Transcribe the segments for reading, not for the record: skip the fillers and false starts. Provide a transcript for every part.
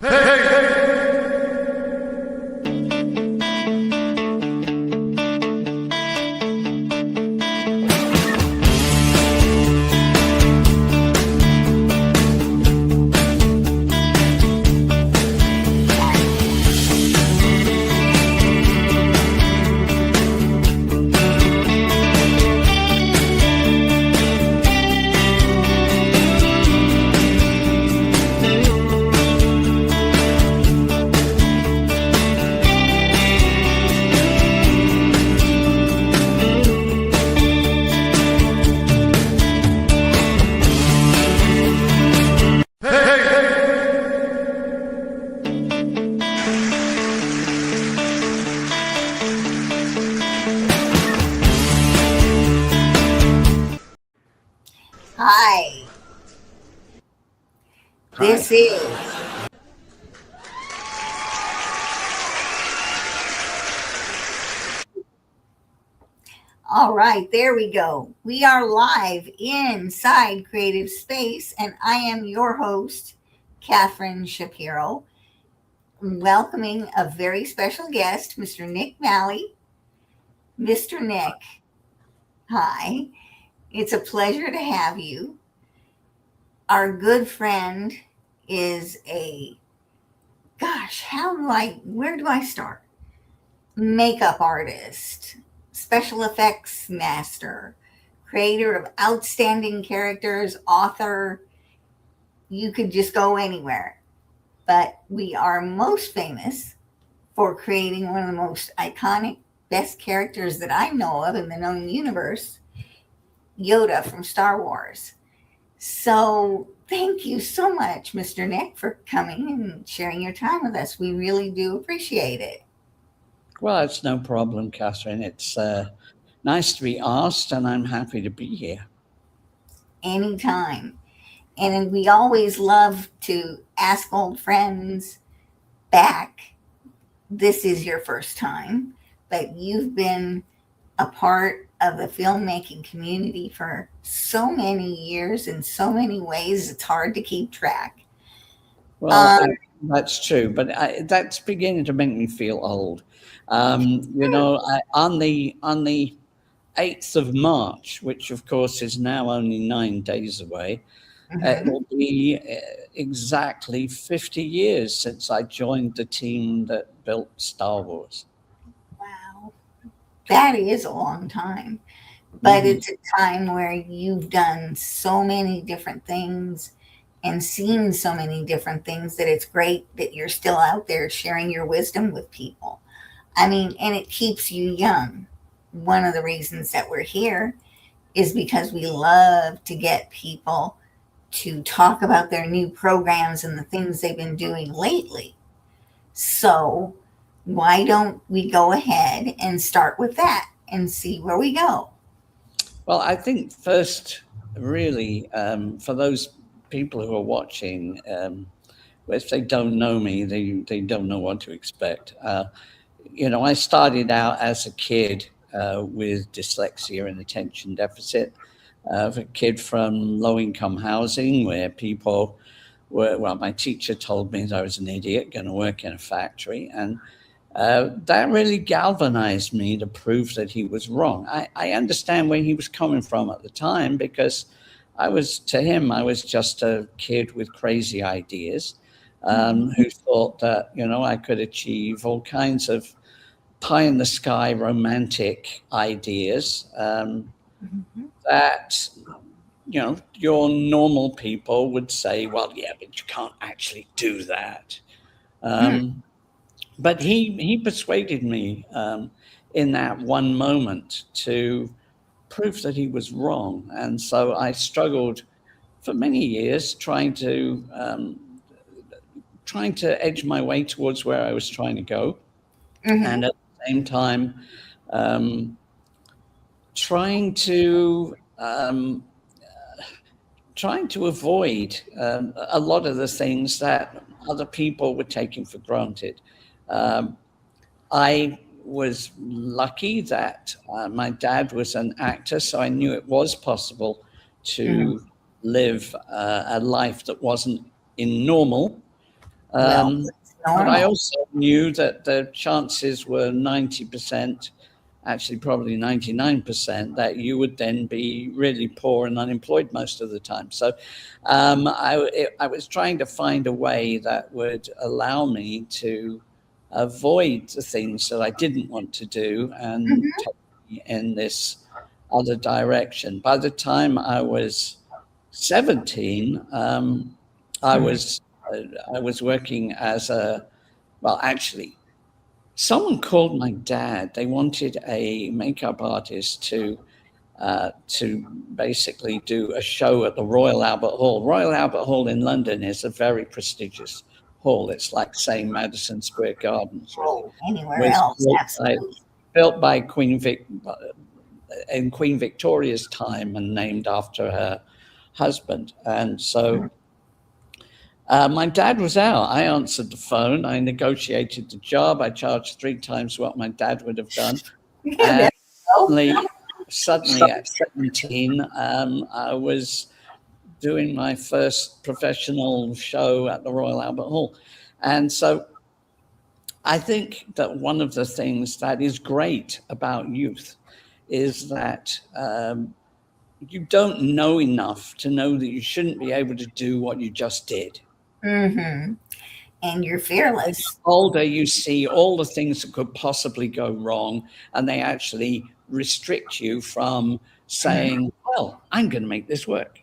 Hi, Hi. this is all right. There we go. We are live inside Creative Space, and I am your host, Catherine Shapiro, welcoming a very special guest, Mr. Nick Malley. Mr. Nick, hi. It's a pleasure to have you. Our good friend is where do I start? Makeup artist, special effects master, creator of outstanding characters, author. You could just go anywhere. But we are most famous for creating one of the most iconic, best characters that I know of in the known universe, Yoda from Star Wars. So thank you so much, Mr. Nick, for coming and sharing your time with us. We really do appreciate it. Well, it's no problem, Catherine. It's nice to be asked, and I'm happy to be here. Anytime. And we always love to ask old friends back. This is your first time, but you've been a part of the filmmaking community for so many years in so many ways, it's hard to keep track. Well, Um, that's true, but that's beginning to make me feel old. On the 8th of March, which of course is now only 9 days away, it mhm. will be exactly 50 years since I joined the team that built Star Wars. Wow, that is a long time. But Mhm. it's a time where you've done so many different things and seen so many different things that it's great that you're still out there sharing your wisdom with people. I mean, and it keeps you young. One of the reasons that we're here is because we love to get people to talk about their new programs and the things they've been doing lately. So, why don't we go ahead and start with that and see where we go? Well, I think first, really, for those people who are watching, if they don't know me, they don't know what to expect. I started out as a kid with dyslexia and attention deficit. A kid from low income housing where people were, well, my teacher told me that I was an idiot going to work in a factory. And that really galvanized me to prove that he was wrong. I understand where he was coming from at the time because to him, I was just a kid with crazy ideas who thought that, I could achieve all kinds of pie in the sky romantic ideas Mhm. that, your normal people would say, well, yeah, but you can't actually do that. Hmm. But he persuaded me in that one moment to prove that he was wrong, and so I struggled for many years trying to edge my way towards where I was trying to go, Hmm. and at the same time um, trying to trying to avoid a lot of the things that other people were taking for granted. Um, I was lucky that my dad was an actor, so I knew it was possible Hmm. to live a life that wasn't in normal. Well, Um, it's but I normal. also knew that the chances were 90%, actually probably 99%, that you would then be really poor and unemployed most of the time. So I was trying to find a way that would allow me to avoid the things that I didn't want to do and Mhm. take me in this other direction. By the time I was 17, I Mhm. was I was working as a, well, actually, someone called my dad. They wanted a makeup artist to basically do a show at the Royal Albert Hall. Royal Albert Hall in London is a very prestigious hall. It's like saying Madison Square Gardens, really. Oh, anywhere Was else, absolutely. built by in Queen Victoria's time and named after her husband. And so my dad was out. I answered the phone. I negotiated the job. I charged 3 times what my dad would have done. Yeah, there And you suddenly at 17, I was doing my first professional show at the Royal Albert Hall. And so I think that one of the things that is great about youth is that you don't know enough to know that you shouldn't be able to do what you just did. go. And you're fearless. Older, you see all the things that could possibly go wrong, and they actually restrict you from Mhm. saying, well, I'm going to make this work.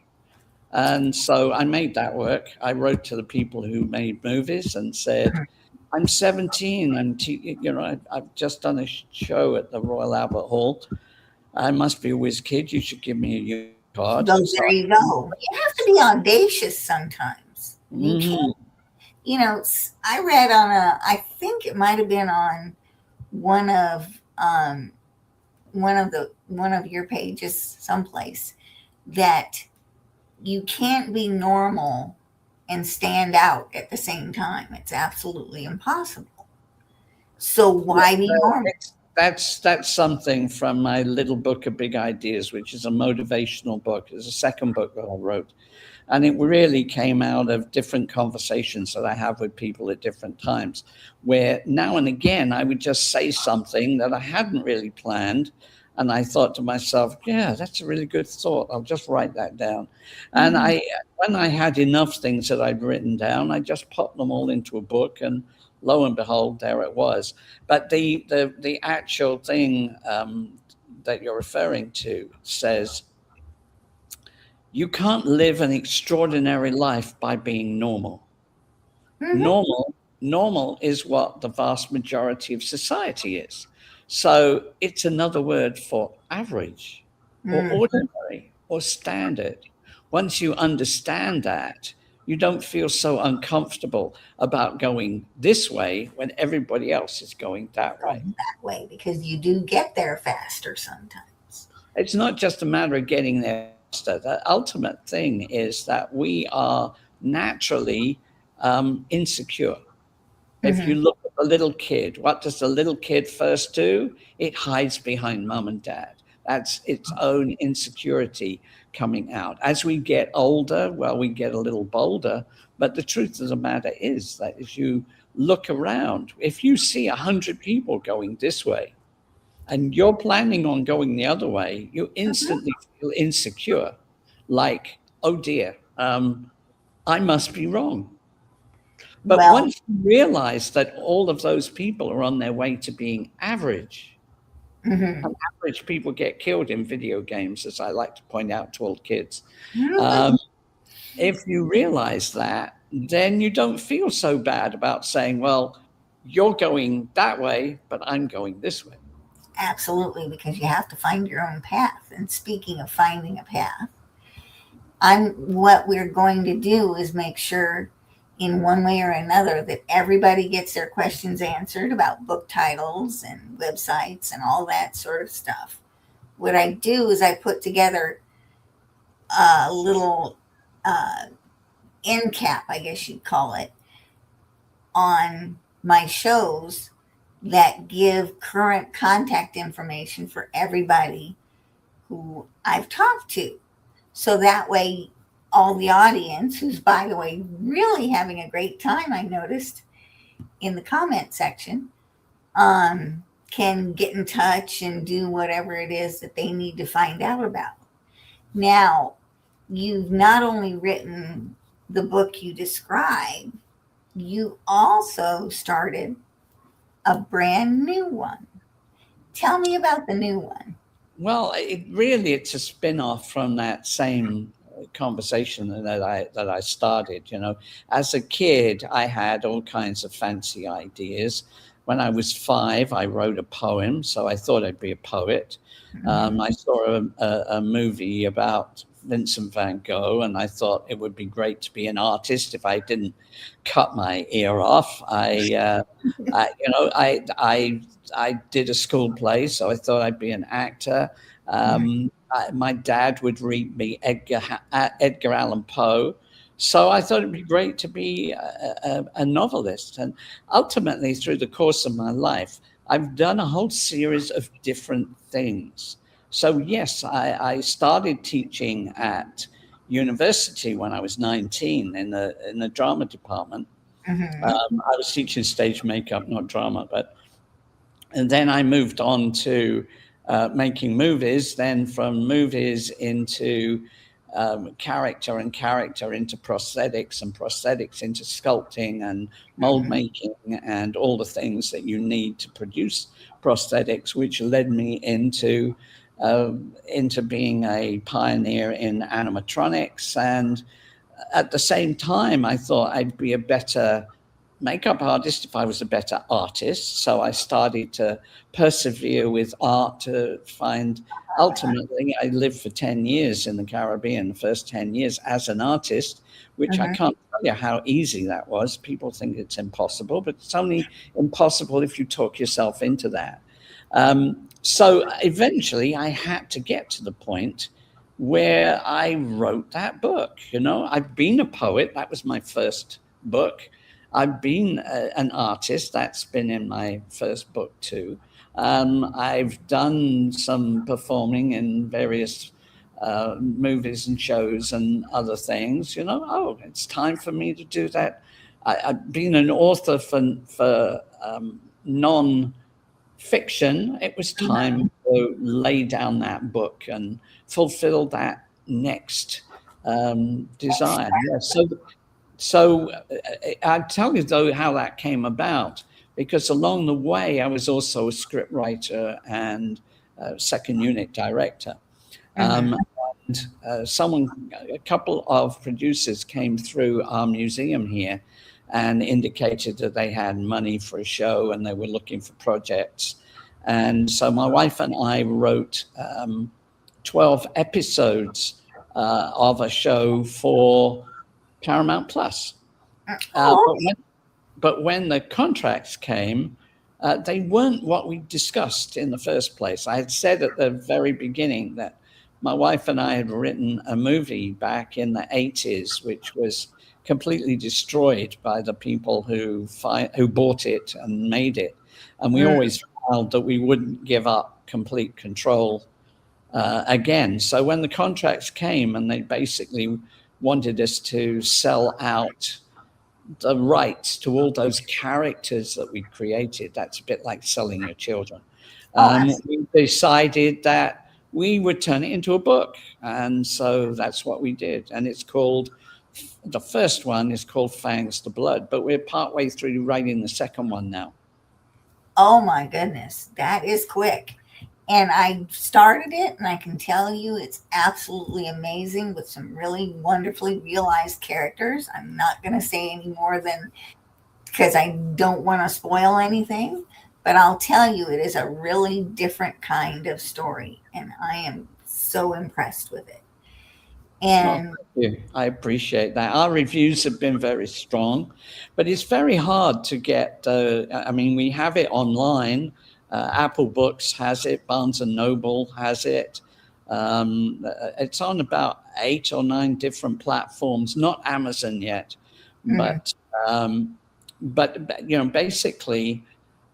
And so I made that work. I wrote to the people who made movies and said, I'm 17. I've just done a show at the Royal Albert Hall. I must be a whiz kid. You should give me a U card. So So, there you go. You have to be audacious sometimes. You can't, mhm. I read on I think it might have been on one of one of your pages someplace that you can't be normal and stand out at the same time. It's absolutely impossible. So Yeah, why be well, normal? that's something from my little book of big ideas, which is a motivational book. It's the second book that I wrote, and it really came out of different conversations that I have with people at different times, where now and again I would just say something that I hadn't really planned, and I thought to myself, yeah, that's a really good thought. I'll just write that down. And Mhm. when I had enough things that I'd written down, I just popped them all into a book, and lo and behold, there it was. But the actual thing that you're referring to says you can't live an extraordinary life by being normal. Mhm. Normal is what the vast majority of society is. So it's another word for average or Mhm. ordinary or standard. Once you understand that, you don't feel so uncomfortable about going this way when everybody else is going that way. Going that way because you do get there faster sometimes. It's not just a matter of getting there faster. The ultimate thing is that we are naturally insecure. If you Mhm. look at a little kid, what does the little kid first do? It hides behind mom and dad. That's its own insecurity coming out. As we get older, well, we get a little bolder. But the truth of the matter is that as you look around, if you see 100 people going this way, and you're planning on going the other way, you Mhm. instantly feel insecure, like, oh dear, I must be wrong. But Well, once you realize that all of those people are on their way to being average, mhm. and average people get killed in video games, as I like to point out to old kids. Mhm. Um, if you realize that, then you don't feel so bad about saying, well, you're going that way, but I'm going this way. Absolutely, because you have to find your own path. And speaking of finding a path, I'm what we're going to do is make sure in one way or another that everybody gets their questions answered about book titles and websites and all that sort of stuff. What I do is I put together a little uh, end cap, I guess you'd call it, on my shows that give current contact information for everybody who I've talked to. So that way all the audience, who's, by the way, really having a great time, I noticed in the comment section, can get in touch and do whatever it is that they need to find out about. Now, you've not only written the book you describe, you also started a brand new one. Tell me about the new one. Well, it's a spin-off from that same conversation that I started. As a kid, I had all kinds of fancy ideas. When I was 5, I wrote a poem, so I thought I'd be a poet. I saw a movie about Vincent van Gogh, and I thought it would be great to be an artist if I didn't cut my ear off. I did a school play, so I thought I'd be an actor. My dad would read me Edgar Allan Poe, so I thought it'd be great to be a novelist. And ultimately, through the course of my life, I've done a whole series of different things. So yes, I started teaching at university when I was 19 in the drama department. I was teaching stage makeup, not drama, and then I moved on to making movies, then from movies into character, and character into prosthetics, and prosthetics into sculpting and mold making and all the things that you need to produce prosthetics, which led me into being a pioneer in animatronics. And at the same time, I thought I'd be a better makeup artist if I was a better artist. So I started to persevere with art to find, ultimately, I lived for 10 years in the Caribbean, the first 10 years as an artist, which I can't tell you how easy that was. People think it's impossible, but it's only impossible if you talk yourself into that. So eventually I had to get to the point where I wrote that book. I've been a poet. That was my first book. I've been an artist. That's been in my first book too. I've done some performing in various movies and shows and other things. It's time for me to do that. I've been an author for non-fiction. It was time to lay down that book and fulfill that next desire. Yeah, so I'll tell you, though, how that came about, because along the way, I was also a script writer and second unit director. And a couple of producers came through our museum here and indicated that they had money for a show and they were looking for projects. And so my wife and I wrote 12 episodes of a show for Paramount Plus. But when the contracts came, they weren't what we discussed in the first place. I had said at the very beginning that my wife and I had written a movie back in the 80s, which was completely destroyed by the people who bought it and made it. And we always vowed that we wouldn't give up complete control again. So when the contracts came and they basically wanted us to sell out the rights to all those characters that we created, that's a bit like selling your children. We decided that we would turn it into a book. And so that's what we did. And the first one is called Fangs to Blood, but we're partway through writing the second one now. Oh my goodness, that is quick. And I started it, and I can tell you it's absolutely amazing with some really wonderfully realized characters. I'm not going to say any more than, because I don't want to spoil anything, but I'll tell you it is a really different kind of story, and I am so impressed with it. And I appreciate that. Our reviews have been very strong, but it's very hard to get. We have it online. Apple Books has it. Barnes and Noble has it. It's on about 8 or 9 different platforms. Not Amazon yet, but basically,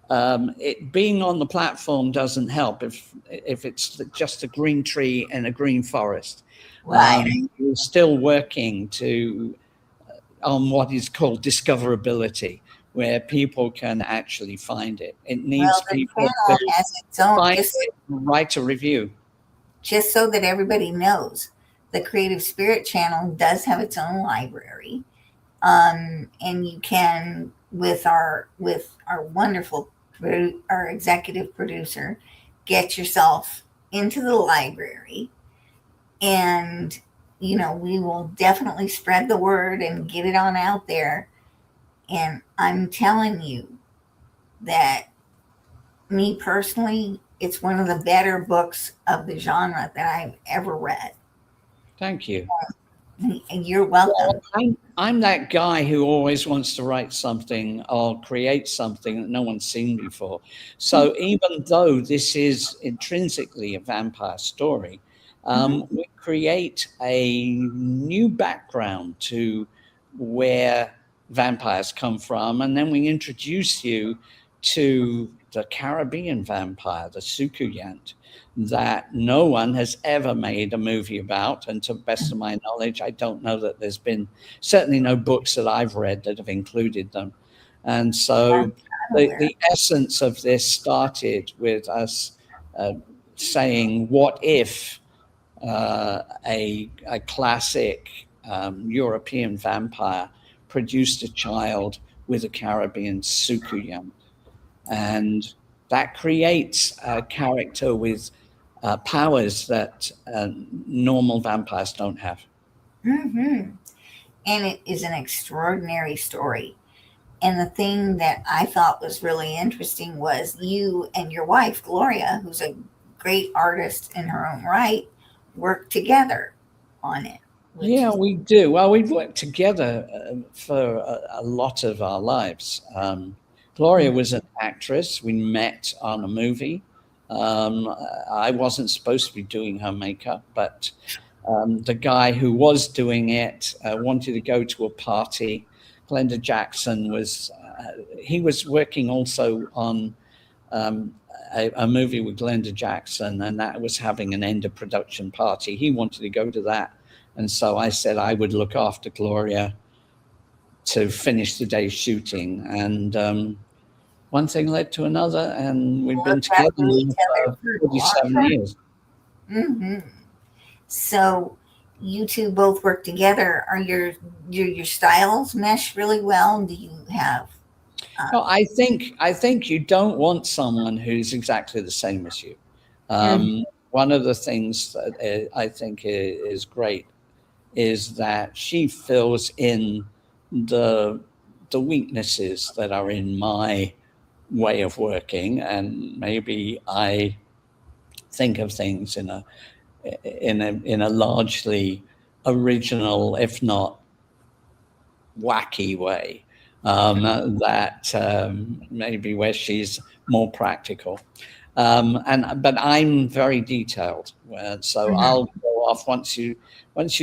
it being on the platform doesn't help if it's just a green tree in a green forest. Right. We're still working to on what is called discoverability, where people can actually find it. It needs Well, the people to channel has its own, find it, write a review. just so that everybody knows, the Creative Spirit channel does have its own library. And you can, with our wonderful our executive producer, get yourself into the library, and we will definitely spread the word and get it on out there. And I'm telling you that, me personally, it's one of the better books of the genre that I've ever read. Thank you. And you're welcome. I'm that guy who always wants to write something or create something that no one's seen before. So even though this is intrinsically a vampire story, we create a new background to where vampires come from, and then we introduce you to the Caribbean vampire, the Sukuyant, that no one has ever made a movie about. And to the best of my knowledge, I don't know that there's been certainly no books that I've read that have included them. And so the essence of this started with us saying, what if a classic European vampire produced a child with a Caribbean Sukuyant? And that creates a character with powers that normal vampires don't have. And it is an extraordinary story. And the thing that I thought was really interesting was you and your wife, Gloria, who's a great artist in her own right, worked together on it. Yeah, we do. Well, we've worked together for a lot of our lives. Gloria was an actress. We met on a movie. I wasn't supposed to be doing her makeup, but the guy who was doing it wanted to go to a party. Glenda Jackson he was working also on a movie with Glenda Jackson, and that was having an end of production party. He wanted to go to that. And so I said I would look after Gloria to finish the day's shooting. And one thing led to another, and we've been together for 47 years. So you two both work together. Are your styles mesh really well? Do you have? No, I think you don't want someone who's exactly the same as you. One of the things that I think is great is that she fills in the weaknesses that are in my way of working, and maybe I think of things in a largely original, if not wacky way, that maybe where she's more practical. But I'm very detailed, so I'll go off once you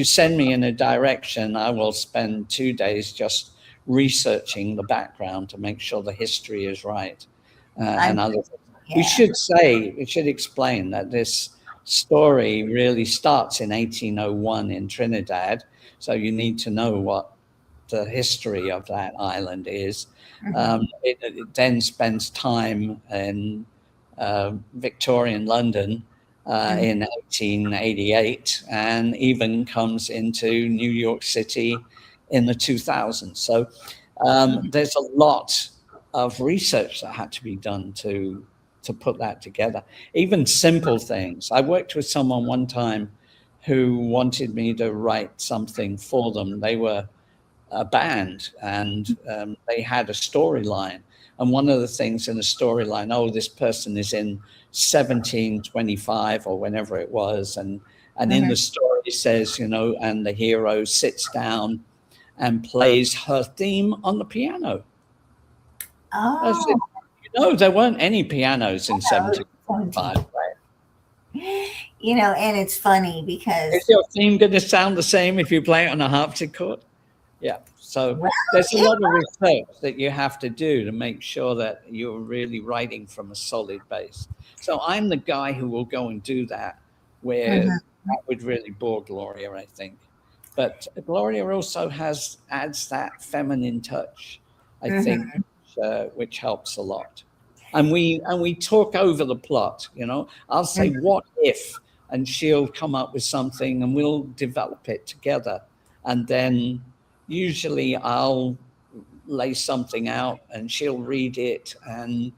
send me in a direction. I will spend 2 days just researching the background to make sure the history is right, and other things. Yeah. We should explain that this story really starts in 1801 in Trinidad, so you need to know what the history of that island is. It then spends time in Victorian London in 1888, and even comes into New York City in the 2000s. So there's a lot of research that had to be done to put that together. Even simple things. I worked with someone one time who wanted me to write something for them. They were a band, and they had a storyline. And one of the things in the storyline, this person is in 1725 or whenever it was, and in the story it says, and the hero sits down and plays her theme on the piano. Oh. There weren't any pianos in 1725. And it's funny because... Is your theme going to sound the same if you play it on a harpsichord? Yeah. So there's a lot of research that you have to do to make sure that you're really writing from a solid base. So I'm the guy who will go and do that, where that would really bore Gloria, I think. But Gloria also adds that feminine touch, I think, Mhm. which helps a lot. And we talk over the plot. I'll say what if, and she'll come up with something, and we'll develop it together. And then usually I'll lay something out, and she'll read it and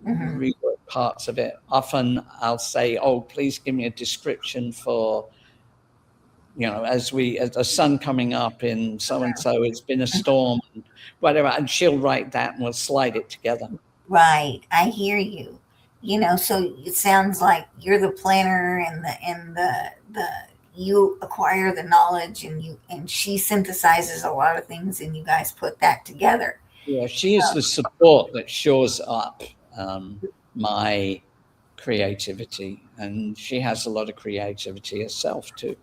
Mhm. rework parts of it. Often I'll say, "Oh, please give me a description for." As the sun coming up in so and so, it's been a storm, and whatever, and she'll write that, and we'll slide it together. Right. I hear you. So it sounds like you're the planner, and the you acquire the knowledge, and she synthesizes a lot of things, and you guys put that together. Yeah, she is the support that shores up my creativity, and she has a lot of creativity herself too.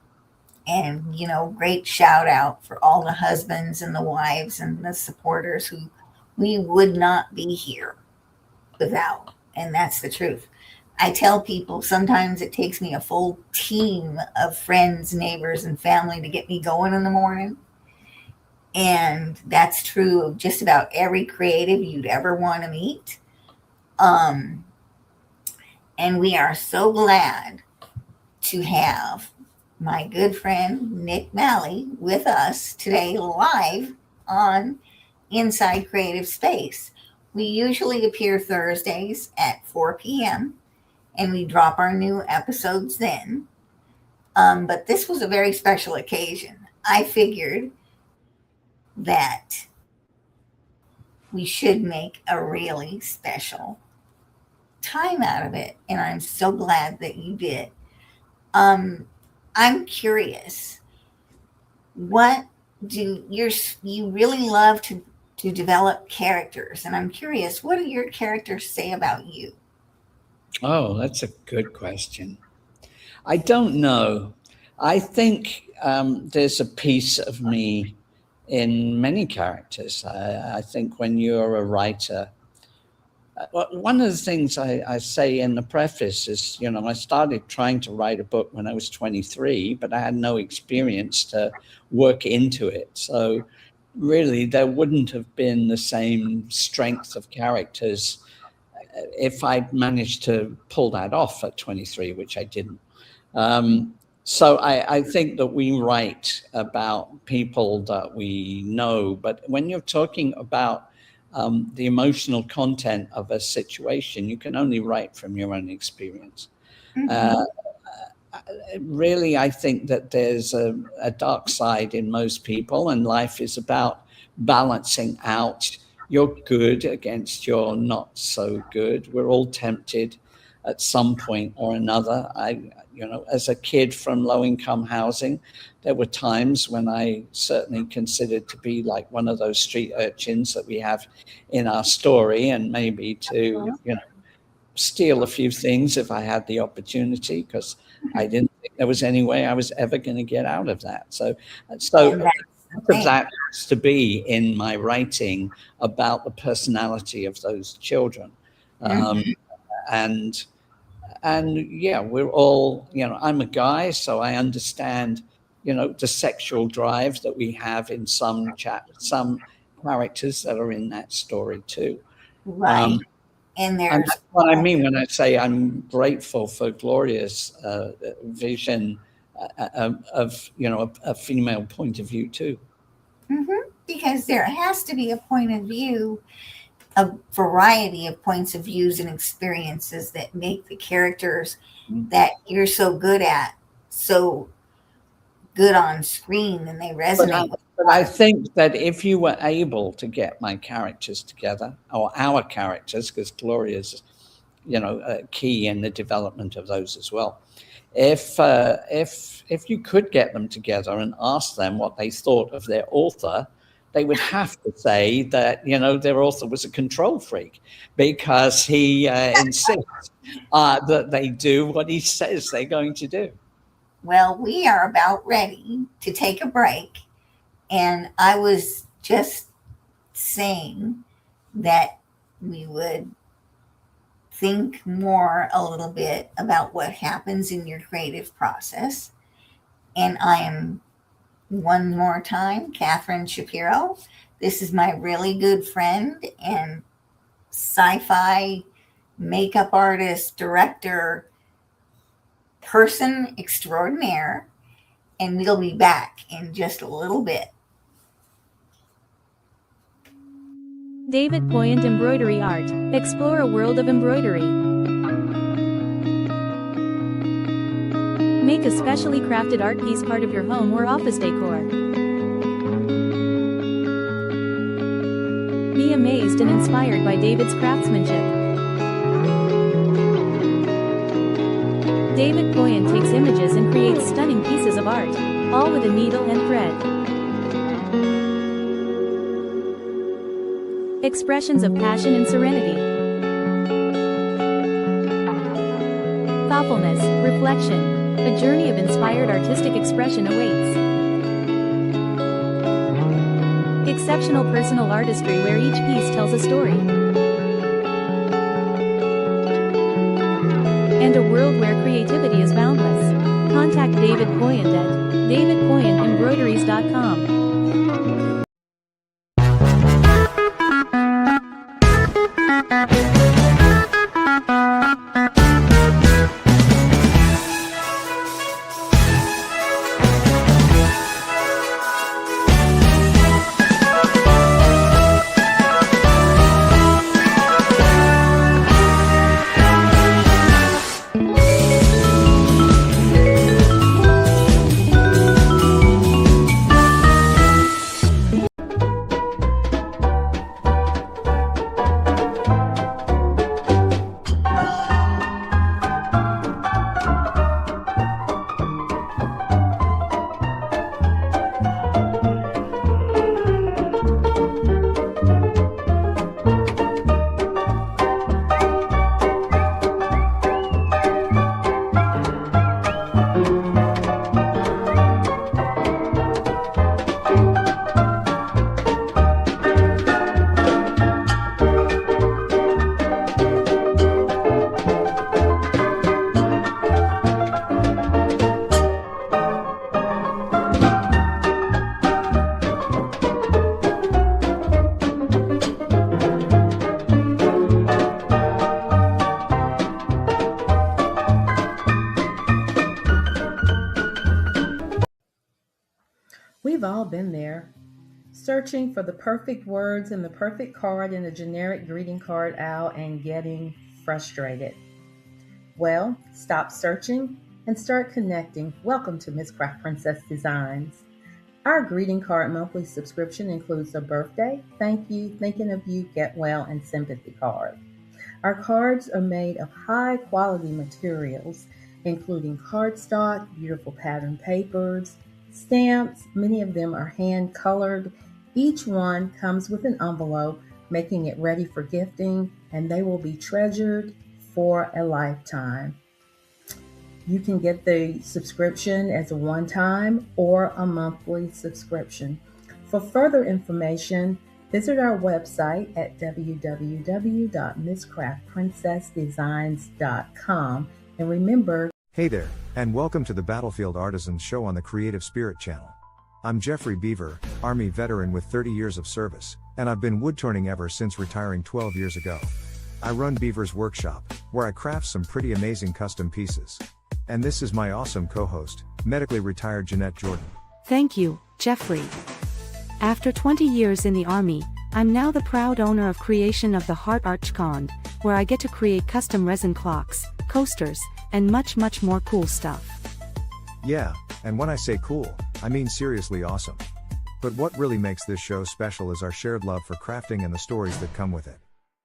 And great shout out for all the husbands and the wives and the supporters who we would not be here without. And that's the truth. I tell people sometimes it takes me a full team of friends, neighbors, and family to get me going in the morning. And that's true of just about every creative you'd ever want to meet. Um, and we are so glad to have my good friend Nick Malley with us today live on Inside Creative Space. We usually appear Thursdays at 4 p.m. and we drop our new episodes then. But this was a very special occasion. I figured that we should make a really special time out of it, and I'm so glad that you did. Um, I'm curious, what you really love to develop characters, and I'm curious, what do your characters say about you? Oh, that's a good question. I don't know. I think there's a piece of me in many characters. I think when you're a writer, well, one of the things I say in the preface is, I started trying to write a book when I was 23, but I had no experience to work into it. So really, there wouldn't have been the same strength of characters if I'd managed to pull that off at 23, which I didn't. So I think that we write about people that we know, but when you're talking about the emotional content of a situation, you can only write from your own experience. Mm-hmm. Uh, Really, I think that there's a dark side in most people, and life is about balancing out your good against your not so good. We're all tempted at some point or another. As a kid from low income housing, there were times when I certainly considered to be like one of those street urchins that we have in our story, and maybe to, steal a few things if I had the opportunity, because I didn't think there was any way I was ever going to get out of that. So And that's the part of thing. that has to be in my writing about the personality of those children. Um, Mhm. and yeah, we're all, I'm a guy, so I understand, the sexual drive that we have in some characters that are in that story too. Right. Um, And and there's that's what I mean when I say I'm grateful for Gloria's vision of, a female point of view too. because there has to be a point of view, a variety of points of views and experiences that make the characters Mm. that you're so good at so good on screen, and they But I, resonate with but a lot I of think that if you were able to get my characters together, or our characters, because Gloria's, key in the development of those as well. If you could get them together and ask them what they thought of their author, they would have to say that their author was a control freak, because he insists that they do what he says they're going to do. Well, we are about ready to take a break, and I was just saying that we would think more a little bit about what happens in your creative process. And I am, one more time, Catherine Shapiro. This is my really good friend and sci-fi makeup artist, director, person extraordinaire. And we'll be back in just a little bit. David Poyant Embroidery Art. Explore a world of embroidery. Make a specially crafted art piece part of your home or office decor. Be amazed and inspired by David's craftsmanship. David Poyant takes images and creates stunning pieces of art, all with a needle and thread. Expressions of passion and serenity. Thoughtfulness, reflection, a journey of inspired artistic expression awaits. Exceptional personal artistry where each piece tells a story. And a world where creativity is boundless. Contact David Poyant at davidpoyantembroideries.com. We've all been there, searching for the perfect words and the perfect card in a generic greeting card aisle and getting frustrated. Well, stop searching and start connecting. Welcome to Miss Craft Princess Designs. Our greeting card monthly subscription includes a birthday, thank you, thinking of you, get well, and sympathy card. Our cards are made of high quality materials, including cardstock, beautiful pattern papers, stamps. Many of them are hand colored. Each one comes with an envelope, making it ready for gifting, and they will be treasured for a lifetime. You can get the subscription as a one-time or a monthly subscription. For further information, visit our website at www.misscraftprincessdesigns.com. And remember, hey there, and welcome to the Battlefield Artisans Show on the Creative Spirit Channel. I'm Jeffrey Beaver, Army veteran with 30 years of service, and I've been woodturning ever since retiring 12 years ago. I run Beaver's Workshop, where I craft some pretty amazing custom pieces. And this is my awesome co-host, medically retired Jeanette Jordan. Thank you, Jeffrey. After 20 years in the Army, I'm now the proud owner of creation of the Heart Archcond, where I get to create custom resin clocks, coasters, and much more cool stuff. Yeah, and when I say cool, I mean seriously awesome. But what really makes this show special is our shared love for crafting and the stories that come with it.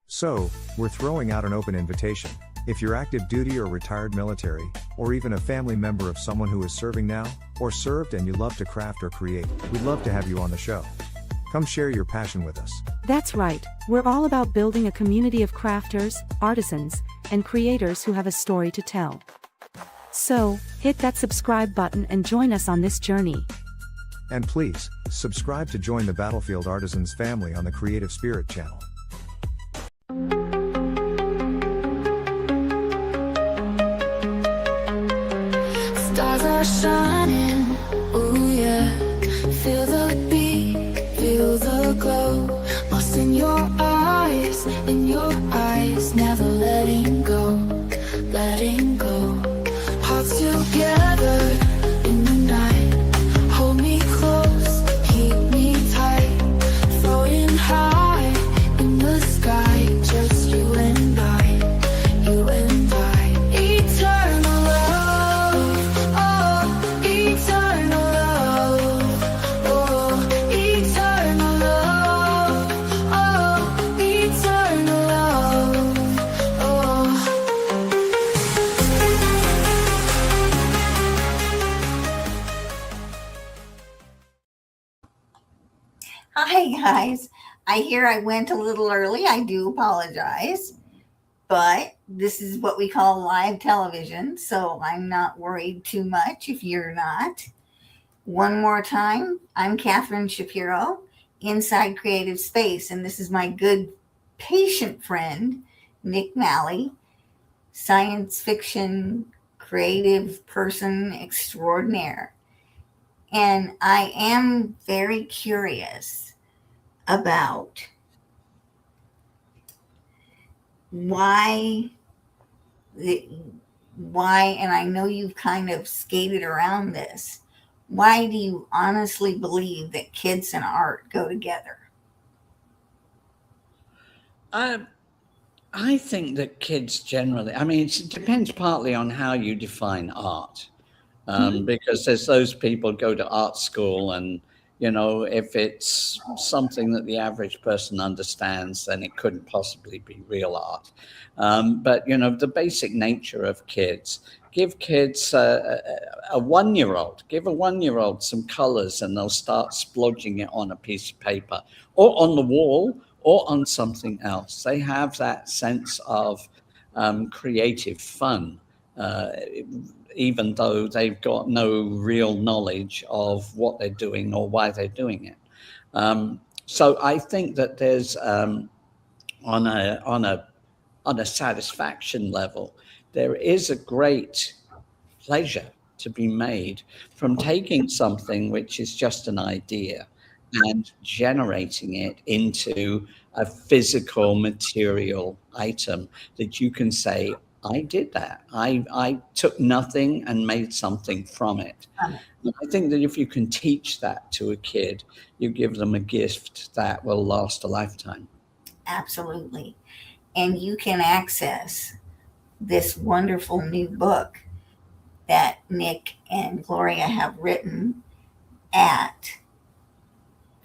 So, we're throwing out an open invitation. If you're active duty or retired military, or even a family member of someone who is serving now, or served and you love to craft or create, we'd love to have you on the show. Come share your passion with us. That's right, we're all about building a community of crafters, artisans, and creators who have a story to tell. So, hit that subscribe button and join us on this journey. And please, subscribe to join the Battlefield Artisans family on the Creative Spirit Channel. Stars are shining guys. I hear I went a little early. I do apologize. But this is what we call live television, so I'm not worried too much if you're not. One more time, I'm Catherine Shapiro, Inside Creative Space, and this is my good patient friend, Nick Malley, science fiction creative person extraordinaire. And I am very curious about why, and I know you've kind of skated around this, why do you honestly believe that kids and art go together? I think that kids generally, I mean, it depends partly on how you define art, because there's those people go to art school and, you know, if it's something that the average person understands, then it couldn't possibly be real art. But, you know, the basic nature of kids, give kids a 1-year-old, give a 1-year-old some colors and they'll start splodging it on a piece of paper or on the wall or on something else. They have that sense of creative fun, even though they've got no real knowledge of what they're doing or why they're doing it. So I think that there's on a satisfaction level, there is a great pleasure to be made from taking something which is just an idea and generating it into a physical material item that you can say, I did that. I took nothing and made something from it. I think that if you can teach that to a kid, you give them a gift that will last a lifetime. Absolutely. And you can access this wonderful new book that Nick and Gloria have written at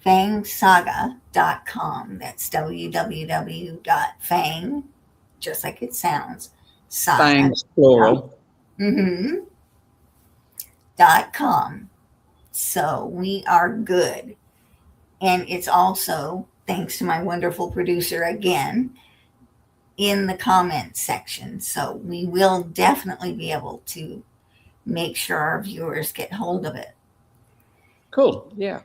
fangsaga.com. That's www.fang, just like it sounds, saga. Fangs, plural. .com. So we are good. And it's also, thanks to my wonderful producer again, in the comments section. So we will definitely be able to make sure our viewers get hold of it. Cool. Yeah.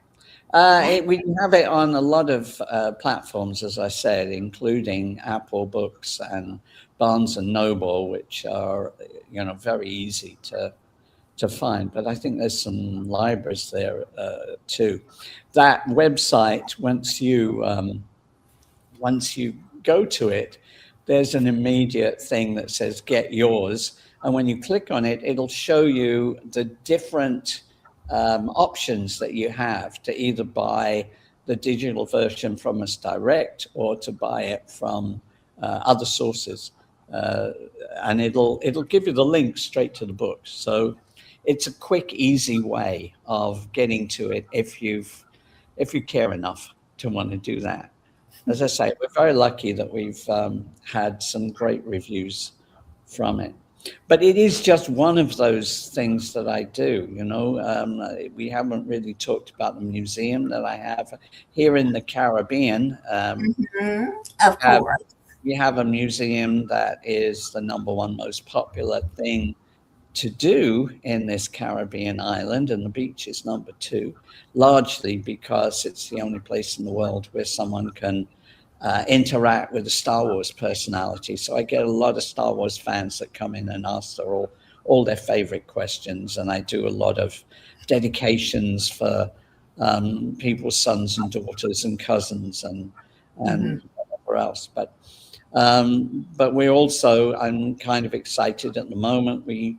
We have it on a lot of platforms, as I said, including Apple Books and Barnes and Noble, which are, you know, very easy to find. But I think there's some libraries there too. That website, once you go to it, there's an immediate thing that says get yours. And when you click on it, it'll show you the different options that you have to either buy the digital version from us direct or to buy it from other sources. And it'll give you the link straight to the book. So it's a quick, easy way of getting to it if you care enough to want to do that. As I say, we're very lucky that we've had some great reviews from it. But it is just one of those things that I do, you know. We haven't really talked about the museum that I have here in the Caribbean. Of course. We have a museum that is the #1 most popular thing to do in this Caribbean island, and the beach is #2, largely because it's the only place in the world where someone can interact with a Star Wars personality. So I get a lot of Star Wars fans that come in and ask all their favorite questions, and I do a lot of dedications for people's sons and daughters and cousins and whatever else. But we also, I'm kind of excited at the moment. We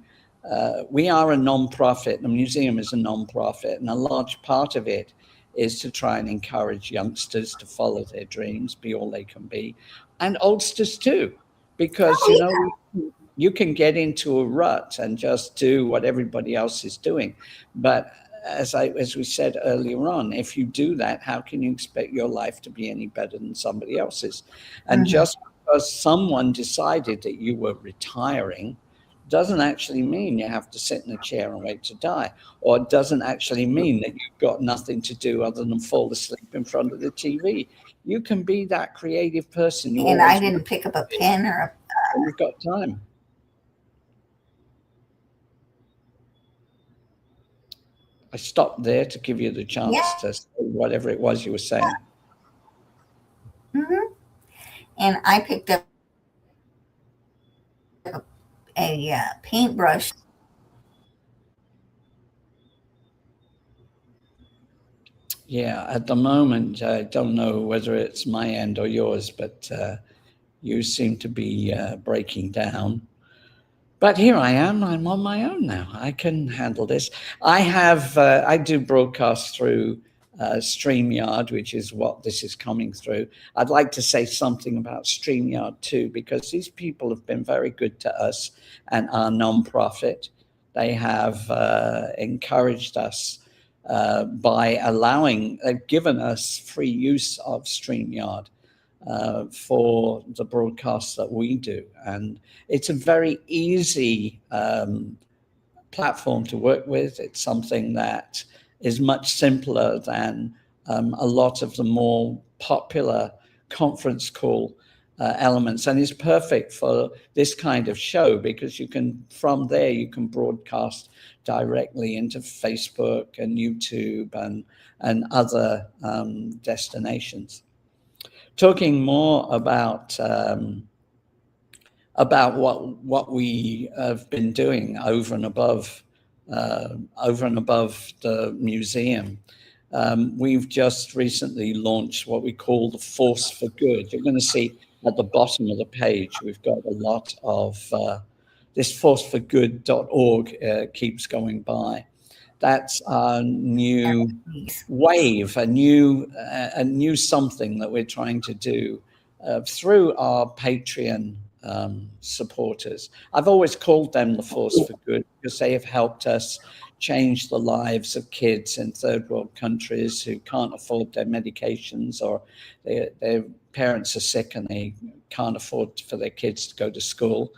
are a non-profit. The museum is a non-profit, and a large part of it is to try and encourage youngsters to follow their dreams, be all they can be, and oldsters too, because you know you can get into a rut and just do what everybody else is doing. But as we said earlier on, if you do that, how can you expect your life to be any better than somebody else's? And just because someone decided that you were retiring doesn't actually mean you have to sit in a chair and wait to die, or it doesn't actually mean that you've got nothing to do other than fall asleep in front of the TV. You can be that creative person. And I didn't pick up a pen or you've got time. I stopped there to give you the chance to say whatever it was you were saying. and I picked up a paintbrush. Yeah, at the moment, I don't know whether it's my end or yours, but you seem to be breaking down. But here I am. I'm on my own now. I can handle this. I do broadcast through StreamYard, which is what this is coming through. I'd like to say something about StreamYard too, because these people have been very good to us and our nonprofit. They have encouraged us they've given us free use of StreamYard for the broadcasts that we do. And it's a very easy platform to work with. It's something that is much simpler than a lot of the more popular conference call elements, and is perfect for this kind of show because from there you can broadcast directly into Facebook and YouTube and other destinations. Talking more about what we have been doing over and above the museum. We've just recently launched what we call the Force for Good. You're going to see at the bottom of the page, we've got a lot of this forceforgood.org keeps going by. That's our new wave, a new something that we're trying to do through our Patreon supporters. I've always called them the Force for Good because they have helped us change the lives of kids in third world countries who can't afford their medications, or their parents are sick and they can't afford for their kids to go to school.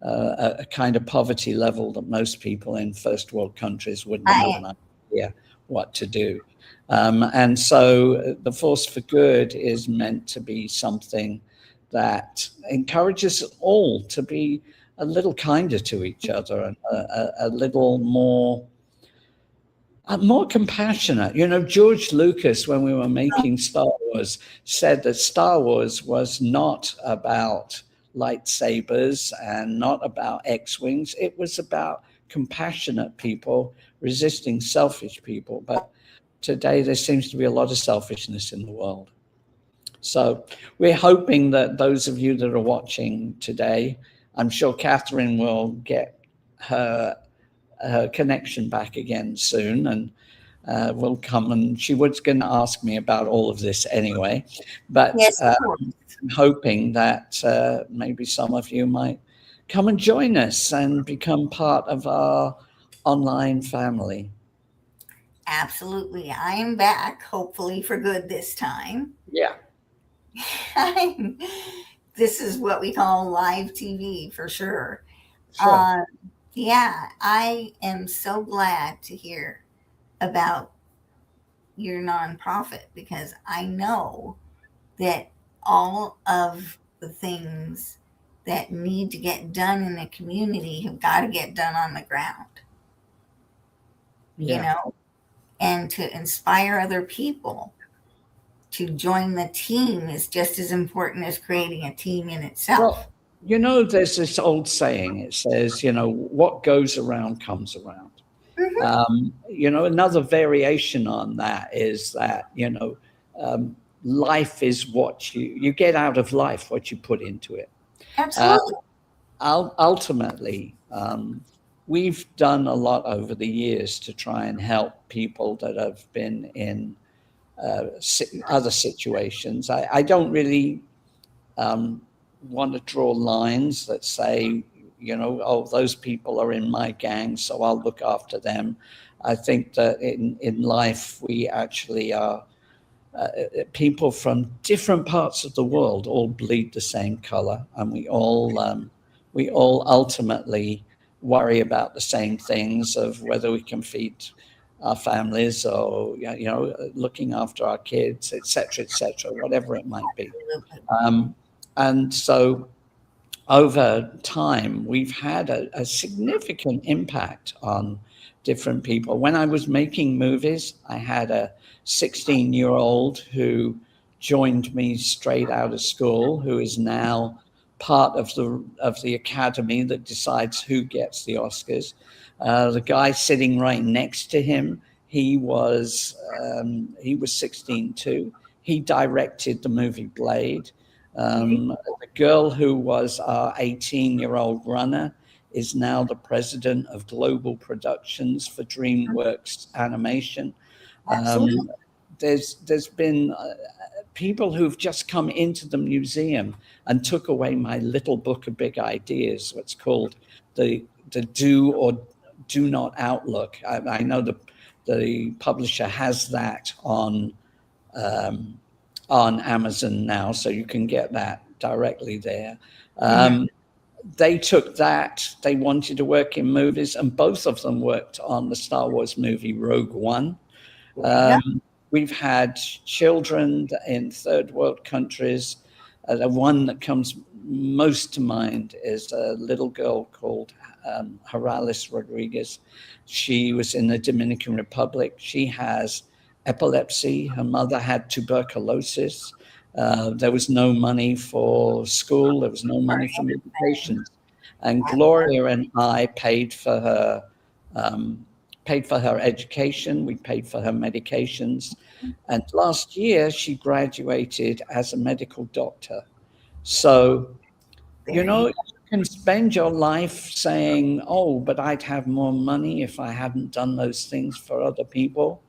A kind of poverty level that most people in first world countries wouldn't have an idea what to do. And so the Force for Good is meant to be something that encourages us all to be a little kinder to each other and a little more compassionate. You know, George Lucas, when we were making Star Wars, said that Star Wars was not about lightsabers and not about X-Wings. It was about compassionate people resisting selfish people. But today there seems to be a lot of selfishness in the world. So we're hoping that those of you that are watching today, I'm sure Catherine will get her connection back again soon, and will come, and she was going to ask me about all of this anyway. But Yes, I'm hoping that maybe some of you might come and join us and become part of our online family. absolutely. I am back, hopefully for good this time. Yeah. This is what we call live TV for sure. Sure. Yeah, I am so glad to hear about your nonprofit, because I know that all of the things that need to get done in the community have got to get done on the ground, Yeah. you know, and to inspire other people to join the team is just as important as creating a team in itself. Well, you know, there's this old saying, it says, you know, what goes around comes around. You know, another variation on that is that, you know, life is what you get out of life, what you put into it. Absolutely. Ultimately, we've done a lot over the years to try and help people that have been in other situations. I don't really want to draw lines that say, you know, oh, those people are in my gang, so I'll look after them. I think that in life, we actually are people from different parts of the world all bleed the same color, and we all ultimately worry about the same things of whether we can feed our families or, looking after our kids, et cetera, whatever it might be. And so over time, we've had a significant impact on different people. When I was making movies, I had a 16-year-old who joined me straight out of school, who is now part of the academy that decides who gets the Oscars. The guy sitting right next to him, he was 16 too. He directed the movie Blade. The girl who was our 18-year-old runner is now the president of global productions for DreamWorks Animation. There's been people who've just come into the museum and took away my little book of big ideas, what's called the Do or Do Not Outlook. I know the publisher has that on Amazon now, so you can get that directly there. They took that, they wanted to work in movies, and both of them worked on the Star Wars movie Rogue One. We've had children in third world countries. The one that comes most to mind is a little girl called Jaralis Rodriguez. She was in the Dominican Republic. She has epilepsy. Her mother had tuberculosis. There was no money for school. There was no money for medications. And Gloria and I paid for her education. We paid for her medications. And last year, she graduated as a medical doctor. So, you can spend your life saying, oh, but I'd have more money if I hadn't done those things for other people.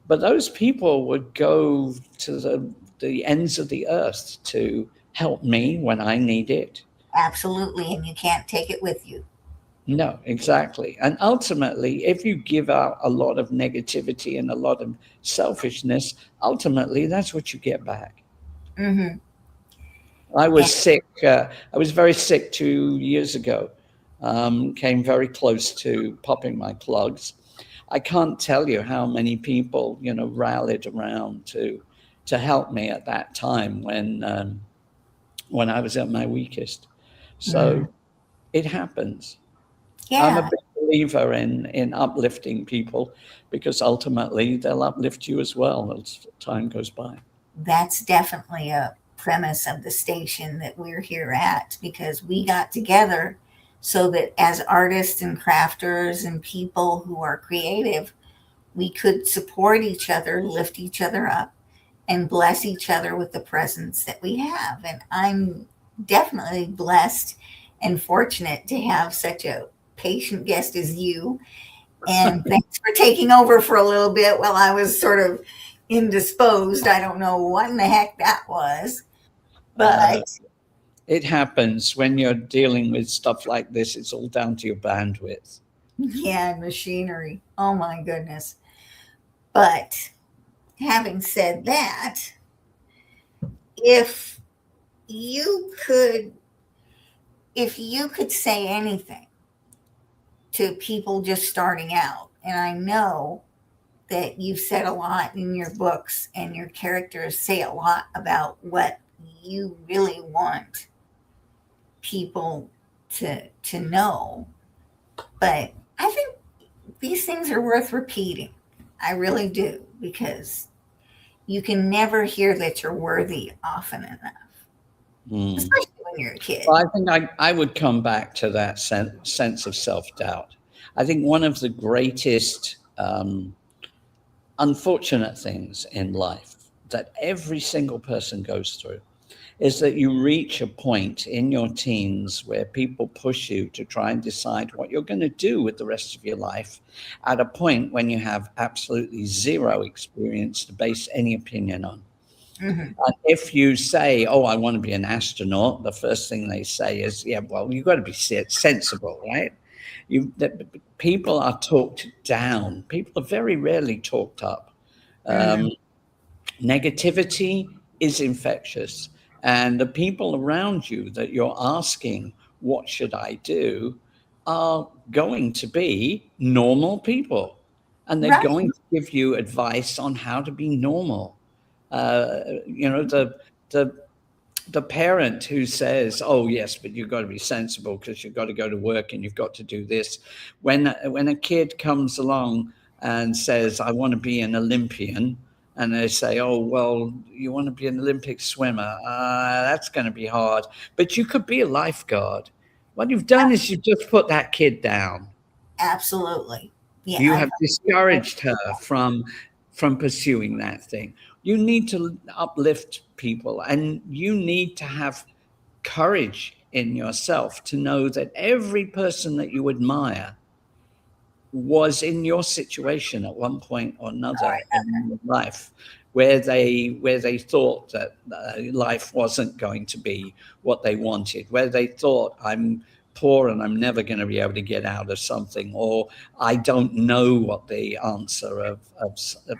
But those people would go to the ends of the earth to help me when I need it. Absolutely. And you can't take it with you. No, exactly. And ultimately, if you give out a lot of negativity and a lot of selfishness, ultimately, that's what you get back. Mm-hmm. I was sick. I was very sick 2 years ago. Came very close to popping my plugs. I can't tell you how many people, rallied around to help me at that time when I was at my weakest. So it happens. Yeah. I'm a big believer in uplifting people because ultimately they'll uplift you as well as time goes by. That's definitely a premise of the station that we're here at, because we got together so that as artists and crafters and people who are creative, we could support each other, lift each other up, and bless each other with the presence that we have. And I'm definitely blessed and fortunate to have such a patient guest as you. And thanks for taking over for a little bit while I was sort of indisposed. I don't know what in the heck that was, but it happens when you're dealing with stuff like this. It's all down to your bandwidth. Yeah, machinery. Oh my goodness. But having said that, if you could say anything to people just starting out, and I know that you've said a lot in your books and your characters say a lot about what you really want people to know, but I think these things are worth repeating. I really do, because you can never hear that you're worthy often enough, especially when you're a kid. Well, I think I would come back to that sense of self-doubt. I think one of the greatest unfortunate things in life that every single person goes through is that you reach a point in your teens where people push you to try and decide what you're going to do with the rest of your life at a point when you have absolutely zero experience to base any opinion on. Mm-hmm. And if you say, oh, I want to be an astronaut, the first thing they say is, yeah, well, you've got to be sensible, right? People are talked down. People are very rarely talked up. Negativity is infectious. And the people around you that you're asking, what should I do? are going to be normal people, and they're Right. going to give you advice on how to be normal. You know, the parent who says, "Oh yes, but you've got to be sensible because you've got to go to work and you've got to do this." When a kid comes along and says, "I want to be an Olympian," and they say, "Oh well, you want to be an Olympic swimmer? That's going to be hard, but you could be a lifeguard." What you've done is you've just put that kid down. Absolutely. Yeah. You have discouraged her from pursuing that thing. You need to uplift people, and you need to have courage in yourself to know that every person that you admire was in your situation at one point or another in your life, where they thought that life wasn't going to be what they wanted, where they thought, "I'm poor and I'm never going to be able to get out of something," or "I don't know what the answer of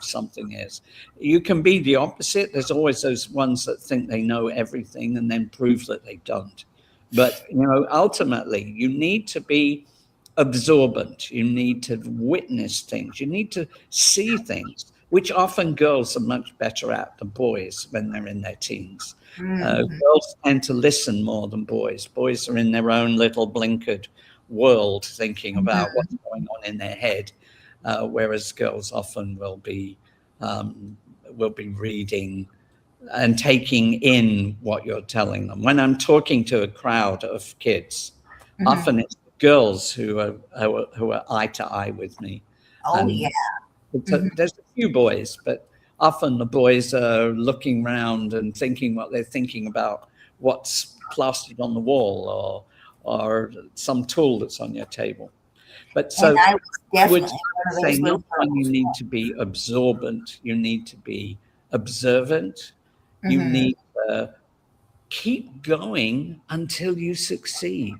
something is." You can be the opposite. There's always those ones that think they know everything and then prove that they don't. But, you know, ultimately, you need to be absorbent. You need to witness things. You need to see things, which often girls are much better at than boys when they're in their teens. Girls tend to listen more than boys. Boys are in their own little blinkered world thinking about what's going on in their head, whereas girls often will be reading and taking in what you're telling them. When I'm talking to a crowd of kids, often it's girls who are eye to eye with me. Oh, And yeah. there's a few boys, but often the boys are looking around and thinking what they're thinking about what's plastered on the wall or some tool that's on your table. But so And I was I would definitely one of say those not little only you girls. need to be absorbent, you need to be observant. You need to keep going until you succeed.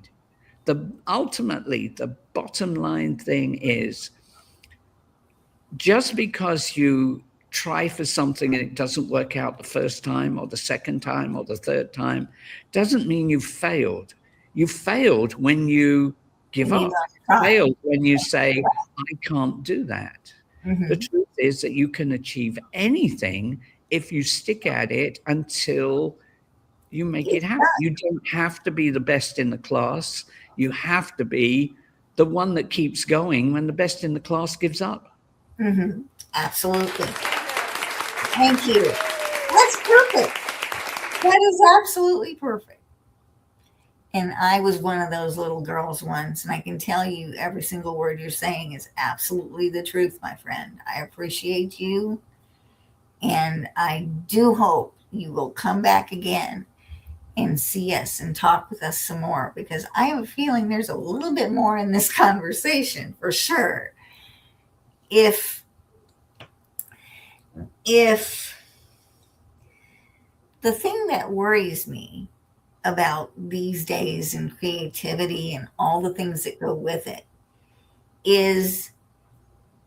Ultimately, the bottom line thing is, just because you try for something and it doesn't work out the first time or the second time or the third time, doesn't mean you've failed. You failed when you give You up. don't try. Failed when you say, "I can't do that." The truth is that you can achieve anything if you stick at it until you make it happen. You don't have to be the best in the class. You have to be the one that keeps going when the best in the class gives up. Absolutely. Thank you. That's perfect. That is absolutely perfect. And I was one of those little girls once, and I can tell you every single word you're saying is absolutely the truth, my friend. I appreciate you, and I do hope you will come back again and see us and talk with us some more, because I have a feeling there's a little bit more in this conversation for sure. If the thing that worries me about these days and creativity and all the things that go with it is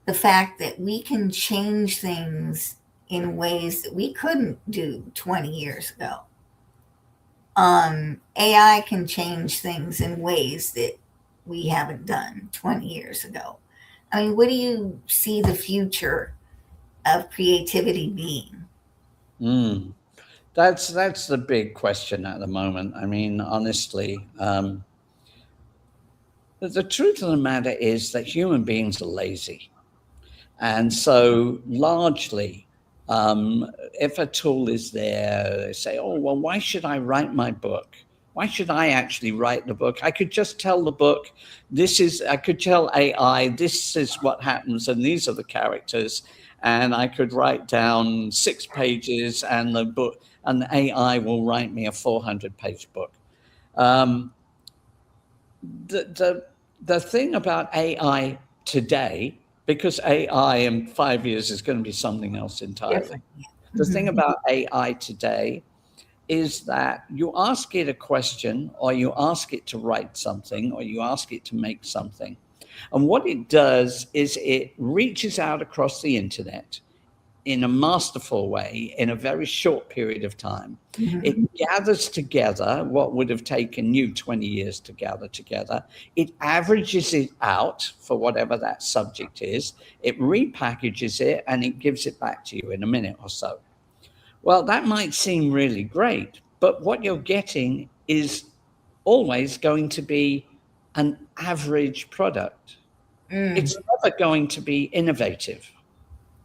the fact that we can change things in ways that we couldn't do 20 years ago. AI can change things in ways that we haven't done 20 years ago. I mean, what do you see the future of creativity being? That's the big question at the moment. I mean, honestly, the truth of the matter is that human beings are lazy. And so largely, if a tool is there, they say, "Oh, well, why should I write my book? Why should I actually write the book? I could just tell the book, I could tell AI, this is what happens, and these are the characters. And I could write down 6 pages and the AI will write me a 400-page book." The thing about AI today, because AI in 5 years is going to be something else entirely. The thing about AI today is that you ask it a question, or you ask it to write something, or you ask it to make something. And what it does is it reaches out across the internet. in a masterful way in a very short period of time. It gathers together what would have taken you 20 years to gather together. It averages it out for whatever that subject is. It repackages it and it gives it back to you in a minute or so. Well, that might seem really great, but what you're getting is always going to be an average product. It's never going to be innovative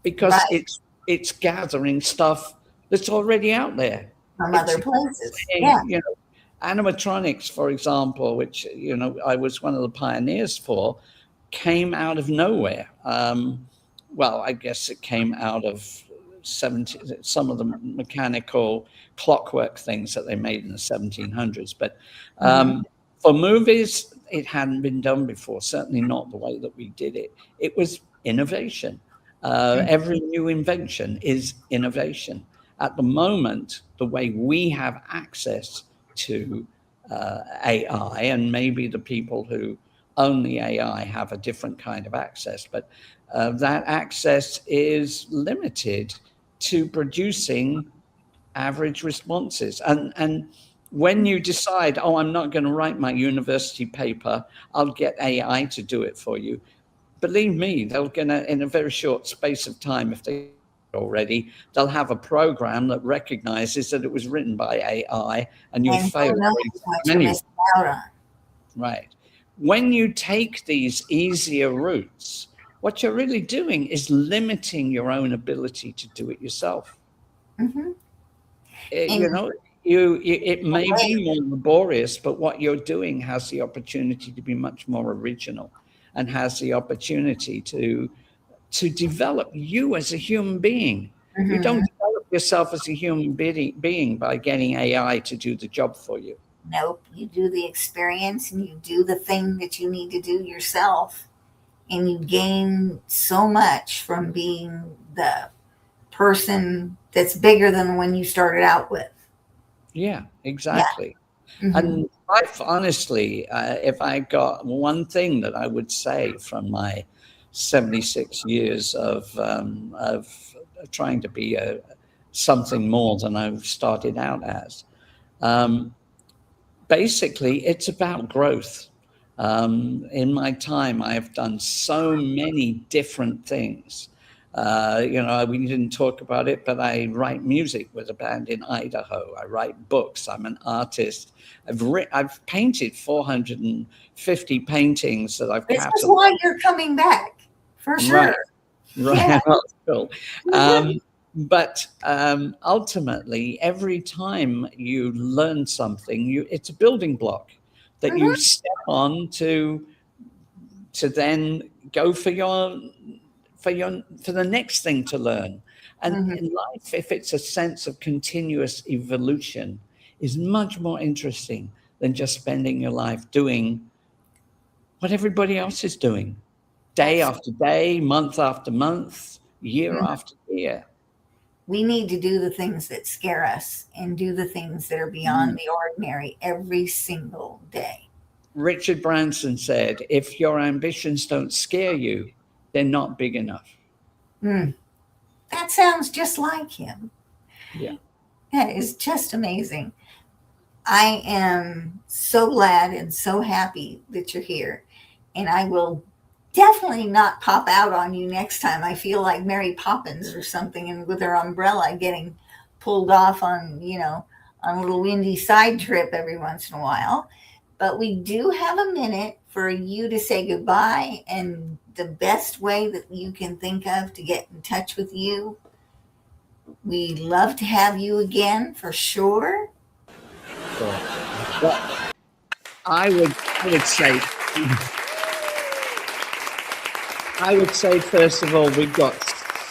because Right. it's gathering stuff that's already out there From It's other places. saying, Yeah. you know, animatronics, for example, which I was one of the pioneers for, came out of nowhere. Well, I guess it came out of some of the mechanical clockwork things that they made in the 1700s. But for movies, it hadn't been done before, certainly not the way that we did it. It was innovation. Every new invention is innovation. At the moment, the way we have access to AI, and maybe the people who own the AI have a different kind of access, but that access is limited to producing average responses. And when you decide, oh, I'm not going to write my university paper, I'll get AI to do it for you. Believe me, they're going to, in a very short space of time, if they already, they'll have a program that recognizes that it was written by AI and you'll And fail. who knows what you're missing out on. Right. When you take these easier routes, what you're really doing is limiting your own ability to do it yourself. It may be more laborious, but what you're doing has the opportunity to be much more original and has the opportunity to develop you as a human being. You don't develop yourself as a human being by getting AI to do the job for you. Nope. You do the experience and you do the thing that you need to do yourself. And you gain so much from being the person that's bigger than the one you started out with. Yeah, exactly. Yeah. And honestly, if I got one thing that I would say from my 76 years of trying to be something more than I started out as, basically, it's about growth. In my time, I have done so many different things. We didn't talk about it, but I write music with a band in Idaho. I write books. I'm an artist. I've painted 450 paintings that I've This captured. is why you're coming back, for sure. Right. Yeah. Cool. But ultimately, every time you learn something, it's a building block that you step on to then go for the next thing to learn. And in life, if it's a sense of continuous evolution, is much more interesting than just spending your life doing what everybody else is doing, day after day, month after month, year after year. We need to do the things that scare us and do the things that are beyond the ordinary every single day. Richard Branson said, if your ambitions don't scare you, they're not big enough. That sounds just like him. Yeah. That is just amazing. I am so glad and so happy that you're here. And I will definitely not pop out on you next time. I feel like Mary Poppins or something, and with her umbrella getting pulled off on a little windy side trip every once in a while. But we do have a minute for you to say goodbye, and the best way that you can think of to get in touch with you. We'd love to have you again for sure. Well, I would say, first of all, we've got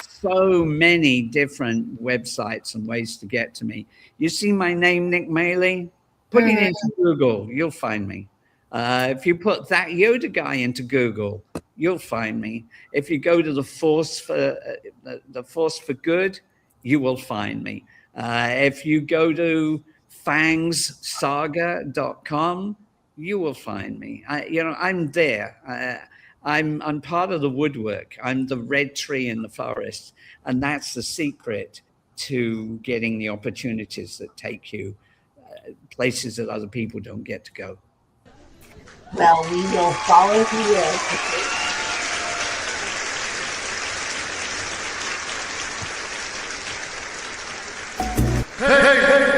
so many different websites and ways to get to me. You see my name, Nick Maley? Put it into Google, you'll find me. If you put that Yoda guy into Google, you'll find me. If you go to the Force for Good, you will find me. If you go to fangssaga.com, you will find me. I'm there. I'm part of the woodwork. I'm the red tree in the forest, and that's the secret to getting the opportunities that take you places that other people don't get to go. Well, we will follow you there. Hey, hey, hey!